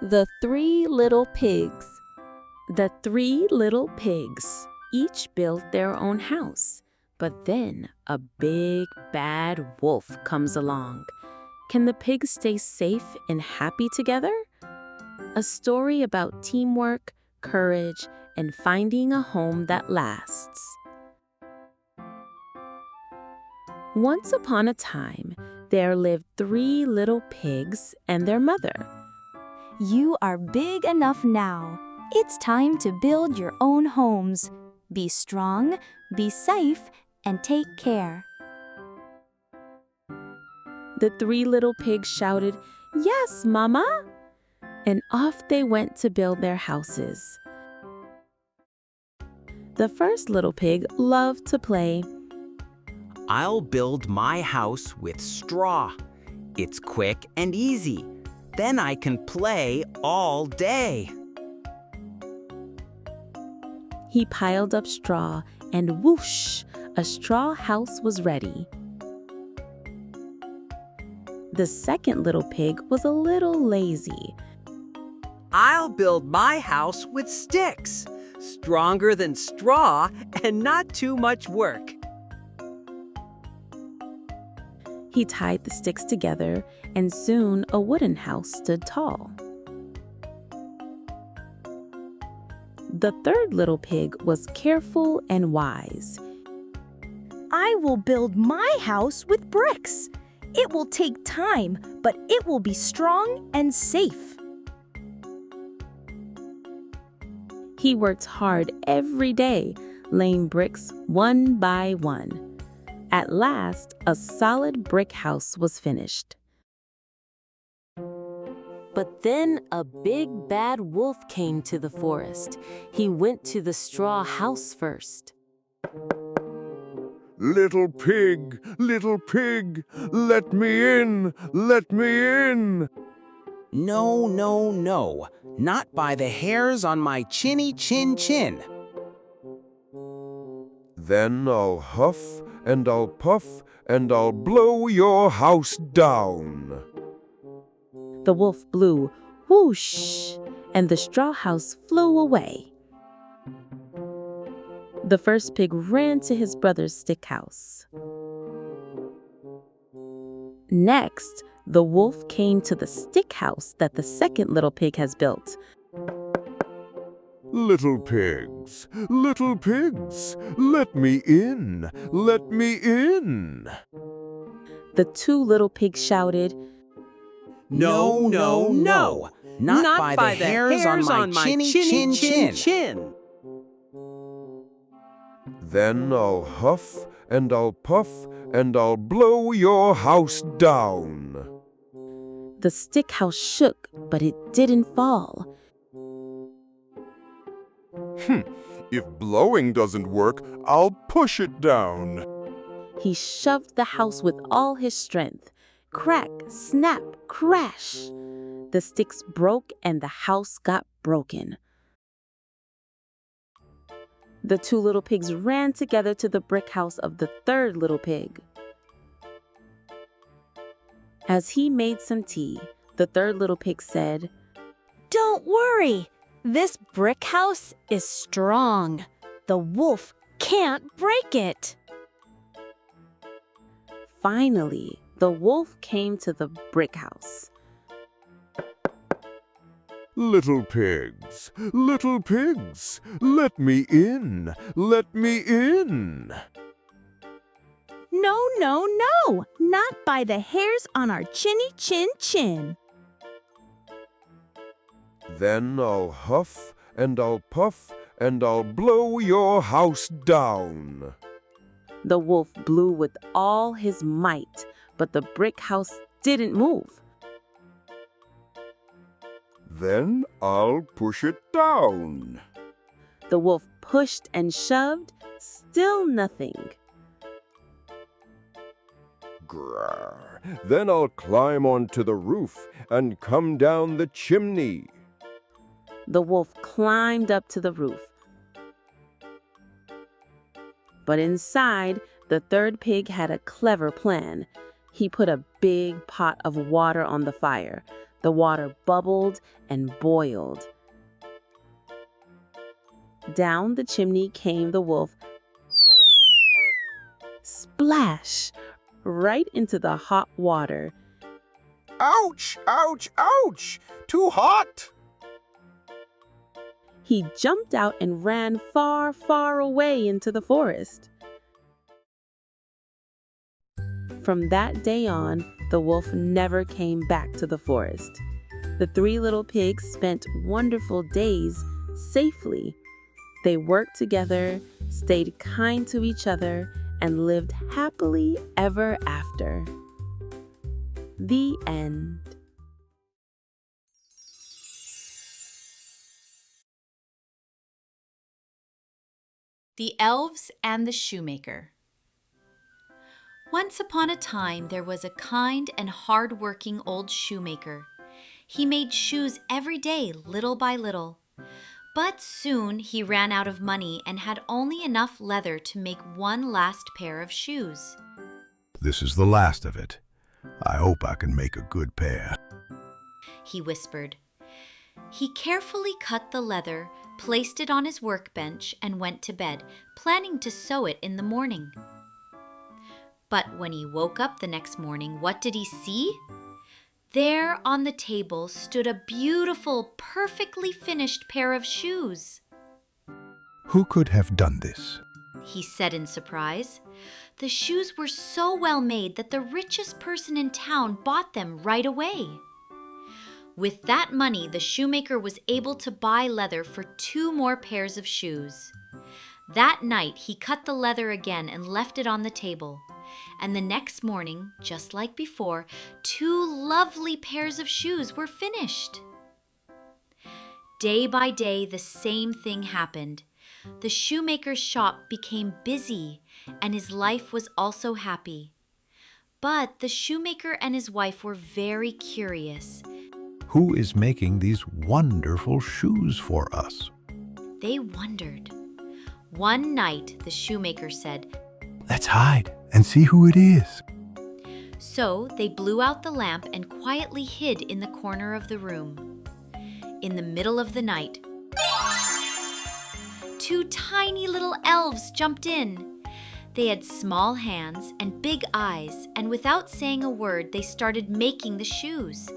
The Three Little Pigs. The three little pigs each built their own house, but then a big bad wolf comes along. Can the pigs stay safe and happy together? A story about teamwork, courage, and finding a home that lasts. Once upon a time, there lived three little pigs and their mother. You are big enough now. It's time to build your own homes. Be strong, be safe, and take care. The three little pigs shouted, "Yes, Mama!" And off they went to build their houses. The first little pig loved to play. I'll build my house with straw. It's quick and easy. Then I can play all day. He piled up straw, and whoosh, a straw house was ready. The second little pig was a little lazy. I'll build my house with sticks, stronger than straw and not too much work. He tied the sticks together, and soon a wooden house stood tall. The third little pig was careful and wise. I will build my house with bricks. It will take time, but it will be strong and safe. He worked hard every day, laying bricks one by one. At last, a solid brick house was finished. But then a big bad wolf came to the forest. He went to the straw house first. Little pig, let me in, let me in. No, no, no, not by the hairs on my chinny chin chin. Then I'll huff and I'll puff and I'll blow your house down. The wolf blew, whoosh, and the straw house flew away. The first pig ran to his brother's stick house. Next, the wolf came to the stick house that the second little pig has built. Little pigs, let me in, let me in. The two little pigs shouted, No, no, no, not by the hairs on my chinny chin chin. Then I'll huff and I'll puff and I'll blow your house down. The stick house shook, but it didn't fall. If blowing doesn't work, I'll push it down. He shoved the house with all his strength. Crack, snap, crash. The sticks broke and the house got broken. The two little pigs ran together to the brick house of the third little pig. As he made some tea, the third little pig said, Don't worry. This brick house is strong. The wolf can't break it. Finally, the wolf came to the brick house. Little pigs, let me in, let me in. No, no, no, not by the hairs on our chinny chin chin. Then I'll huff and I'll puff and I'll blow your house down. The wolf blew with all his might, but the brick house didn't move. Then I'll push it down. The wolf pushed and shoved, still nothing. Grrr. Then I'll climb onto the roof and come down the chimney. The wolf climbed up to the roof. But inside, the third pig had a clever plan. He put a big pot of water on the fire. The water bubbled and boiled. Down the chimney came the wolf. Splash! Right into the hot water. Ouch! Ouch! Ouch! Too hot! He jumped out and ran far, far away into the forest. From that day on, the wolf never came back to the forest. The three little pigs spent wonderful days safely. They worked together, stayed kind to each other, and lived happily ever after. The end. The Elves and the Shoemaker. Once upon a time, there was a kind and hard-working old shoemaker. He made shoes every day, little by little. But soon he ran out of money and had only enough leather to make one last pair of shoes. This is the last of it. I hope I can make a good pair, he whispered. He carefully cut the leather, placed it on his workbench, and went to bed, planning to sew it in the morning. But when he woke up the next morning, what did he see? There on the table stood a beautiful, perfectly finished pair of shoes. Who could have done this? He said in surprise. The shoes were so well made that the richest person in town bought them right away. With that money, the shoemaker was able to buy leather for 2 more pairs of shoes. That night, he cut the leather again and left it on the table. And the next morning, just like before, 2 lovely pairs of shoes were finished. Day by day, the same thing happened. The shoemaker's shop became busy, and his life was also happy. But the shoemaker and his wife were very curious. Who is making these wonderful shoes for us? They wondered. One night, the shoemaker said, Let's hide and see who it is. So they blew out the lamp and quietly hid in the corner of the room. In the middle of the night, 2 tiny little elves jumped in. They had small hands and big eyes, and without saying a word, they started making the shoes.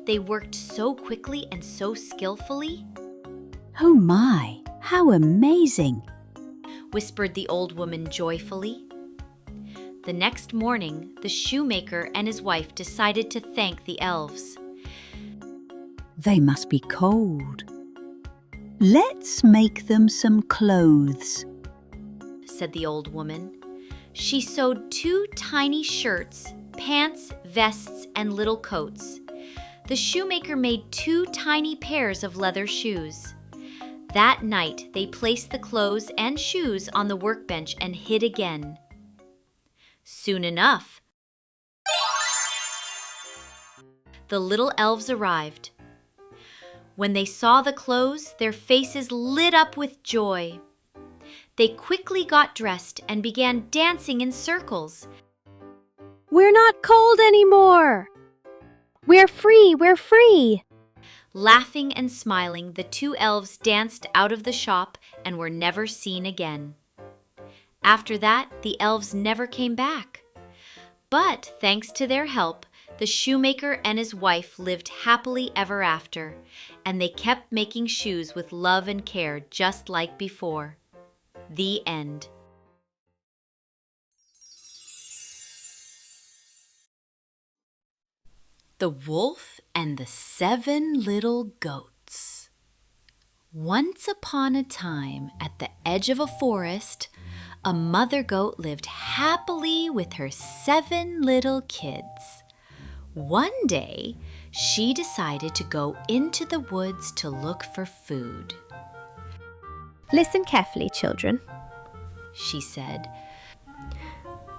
They worked so quickly and so skillfully. Oh my, how amazing! Whispered the old woman joyfully. The next morning, the shoemaker and his wife decided to thank the elves. They must be cold. Let's make them some clothes, said the old woman. She sewed 2 tiny shirts, pants, vests, and little coats. The shoemaker made 2 tiny pairs of leather shoes. That night, they placed the clothes and shoes on the workbench and hid again. Soon enough, the little elves arrived. When they saw the clothes, their faces lit up with joy. They quickly got dressed and began dancing in circles. We're not cold anymore! We're free! We're free! Laughing and smiling, the 2 elves danced out of the shop and were never seen again. After that, the elves never came back. But thanks to their help, the shoemaker and his wife lived happily ever after, and they kept making shoes with love and care just like before. The end. The Wolf and the 7 Little Goats. Once upon a time, at the edge of a forest, a mother goat lived happily with her 7 little kids. One day, she decided to go into the woods to look for food. Listen carefully, children, she said.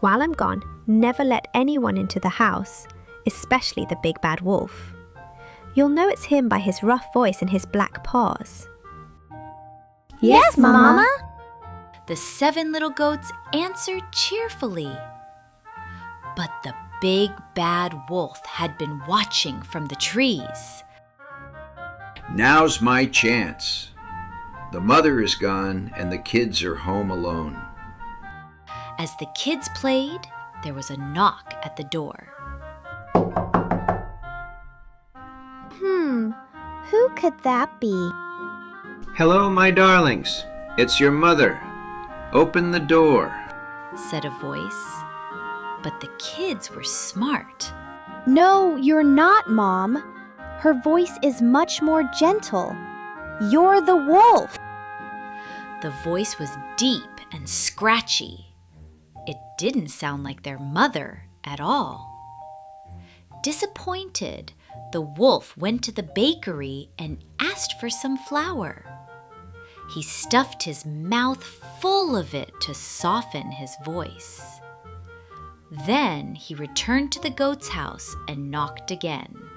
While I'm gone, never let anyone into the house, especially the big bad wolf. You'll know it's him by his rough voice and his black paws. Yes, Mama. The 7 little goats answered cheerfully. But the big bad wolf had been watching from the trees. Now's my chance. The mother is gone and the kids are home alone. As the kids played, there was a knock at the door. Who could that be? Hello, my darlings. It's your mother. Open the door, said a voice. But the kids were smart. No, you're not, Mom. Her voice is much more gentle. You're the wolf. The voice was deep and scratchy. It didn't sound like their mother at all. Disappointed, the wolf went to the bakery and asked for some flour. He stuffed his mouth full of it to soften his voice. Then he returned to the goat's house and knocked again.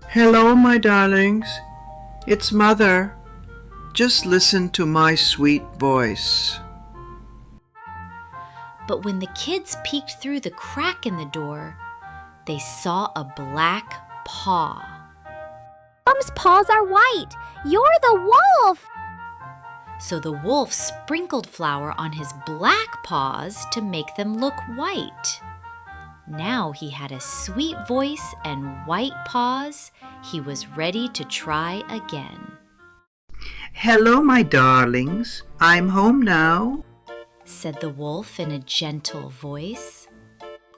Hello, my darlings. It's Mother. Just listen to my sweet voice. But when the kids peeked through the crack in the door, they saw a black paw. Mom's paws are white. You're the wolf. So the wolf sprinkled flour on his black paws to make them look white. Now he had a sweet voice and white paws. He was ready to try again. Hello, my darlings. I'm home now, said the wolf in a gentle voice.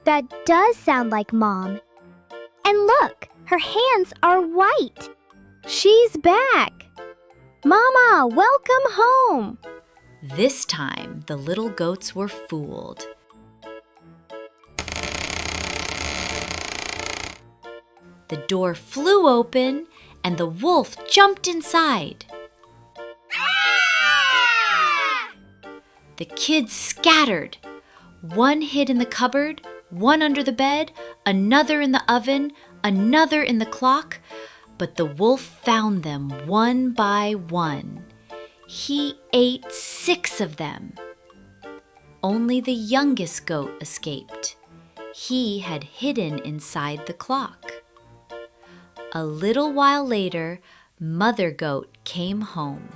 That does sound like Mom. And look, her hands are white. She's back. Mama, welcome home. This time, the little goats were fooled. The door flew open and the wolf jumped inside. The kids scattered. One hid in the cupboard, one under the bed, another in the oven, another in the clock. But the wolf found them one by one. He ate 6 of them. Only the youngest goat escaped. He had hidden inside the clock. A little while later, Mother Goat came home.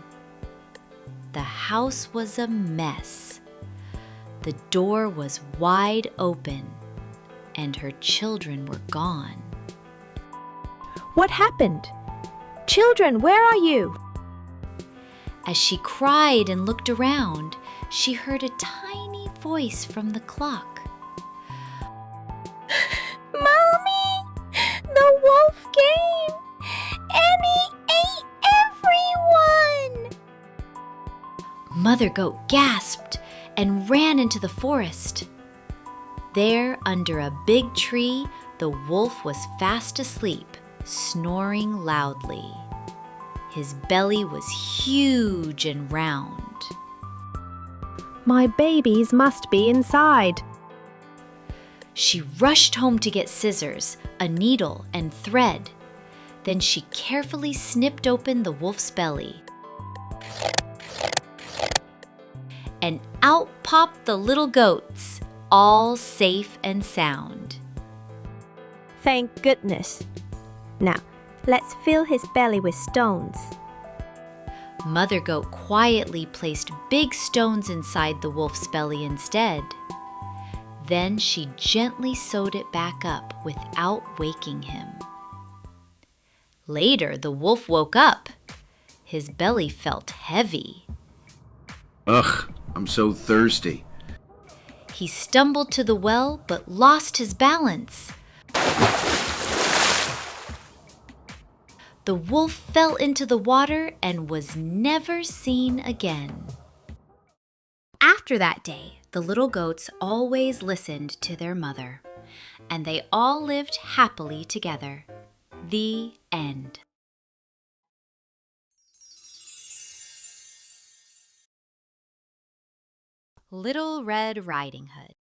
The house was a mess. The door was wide open, and her children were gone. What happened? Children, where are you? As she cried and looked around, she heard a tiny voice from the clock. Mommy, the wolf came and he ate everyone. Mother Goat gasped and ran into the forest. There, under a big tree, the wolf was fast asleep, snoring loudly. His belly was huge and round. My babies must be inside. She rushed home to get scissors, a needle, and thread. Then she carefully snipped open the wolf's belly. And out popped the little goats, all safe and sound. Thank goodness. Now, let's fill his belly with stones. Mother Goat quietly placed big stones inside the wolf's belly instead. Then she gently sewed it back up without waking him. Later, the wolf woke up. His belly felt heavy. Ugh, I'm so thirsty. He stumbled to the well but lost his balance. The wolf fell into the water and was never seen again. After that day, the little goats always listened to their mother, and they all lived happily together. The end. Little Red Riding Hood.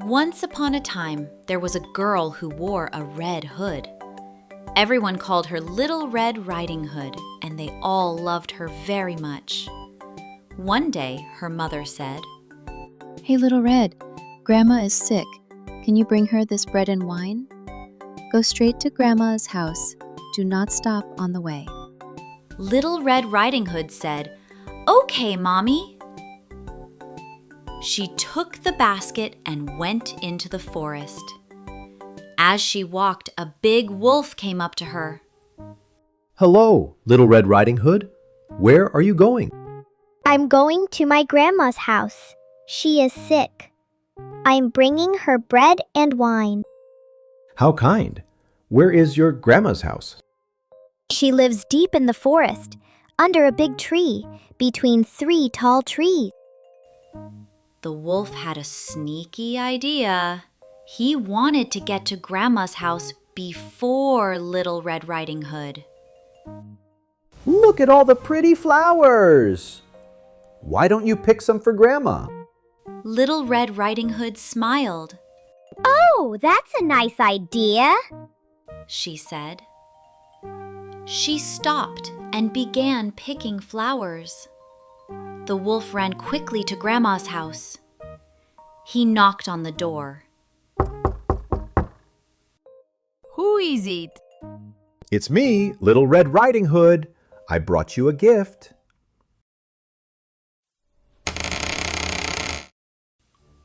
Once upon a time, there was a girl who wore a red hood. Everyone called her Little Red Riding Hood, and they all loved her very much. One day, her mother said, Hey, Little Red, Grandma is sick. Can you bring her this bread and wine? Go straight to Grandma's house. Do not stop on the way. Little Red Riding Hood said, Okay, Mommy. She took the basket and went into the forest. As she walked, a big wolf came up to her. Hello, Little Red Riding Hood. Where are you going? I'm going to my grandma's house. She is sick. I'm bringing her bread and wine. How kind. Where is your grandma's house? She lives deep in the forest, under a big tree, between 3 tall trees. The wolf had a sneaky idea. He wanted to get to Grandma's house before Little Red Riding Hood. Look at all the pretty flowers. Why don't you pick some for Grandma? Little Red Riding Hood smiled. Oh, that's a nice idea, she said. She stopped and began picking flowers. The wolf ran quickly to Grandma's house. He knocked on the door. Who is it? It's me, Little Red Riding Hood. I brought you a gift.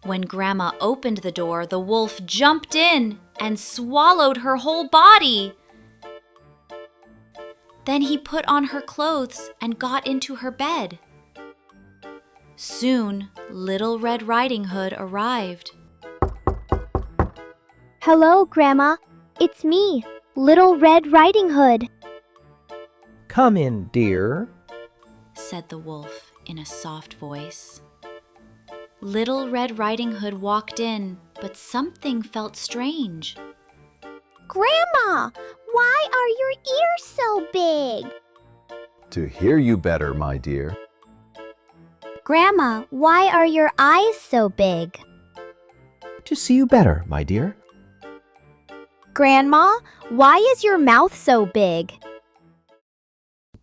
When Grandma opened the door, the wolf jumped in and swallowed her whole body. Then he put on her clothes and got into her bed. Soon, Little Red Riding Hood arrived. Hello, Grandma. It's me, Little Red Riding Hood. Come in, dear, said the wolf in a soft voice. Little Red Riding Hood walked in, but something felt strange. Grandma, why are your ears so big? To hear you better, my dear. Grandma, why are your eyes so big? To see you better, my dear. Grandma, why is your mouth so big?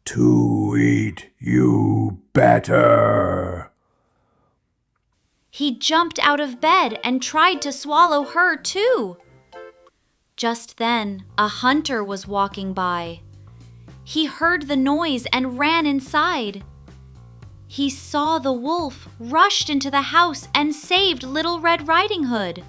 To eat you better. He jumped out of bed and tried to swallow her too. Just then, a hunter was walking by. He heard the noise and ran inside. He saw the wolf, rushed into the house, and saved Little Red Riding Hood.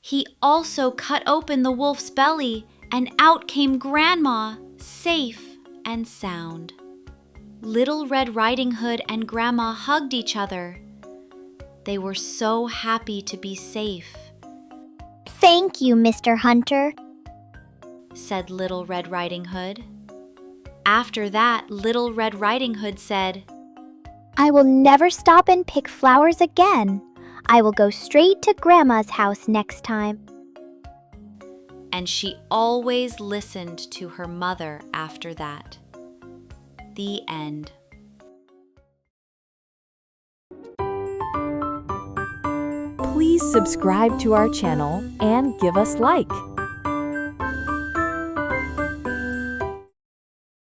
He also cut open the wolf's belly, and out came Grandma, safe and sound. Little Red Riding Hood and Grandma hugged each other. They were so happy to be safe. Thank you, Mr. Hunter, said Little Red Riding Hood. After that, Little Red Riding Hood said, I will never stop and pick flowers again. I will go straight to Grandma's house next time. And she always listened to her mother after that. The end. Please subscribe to our channel and give us like.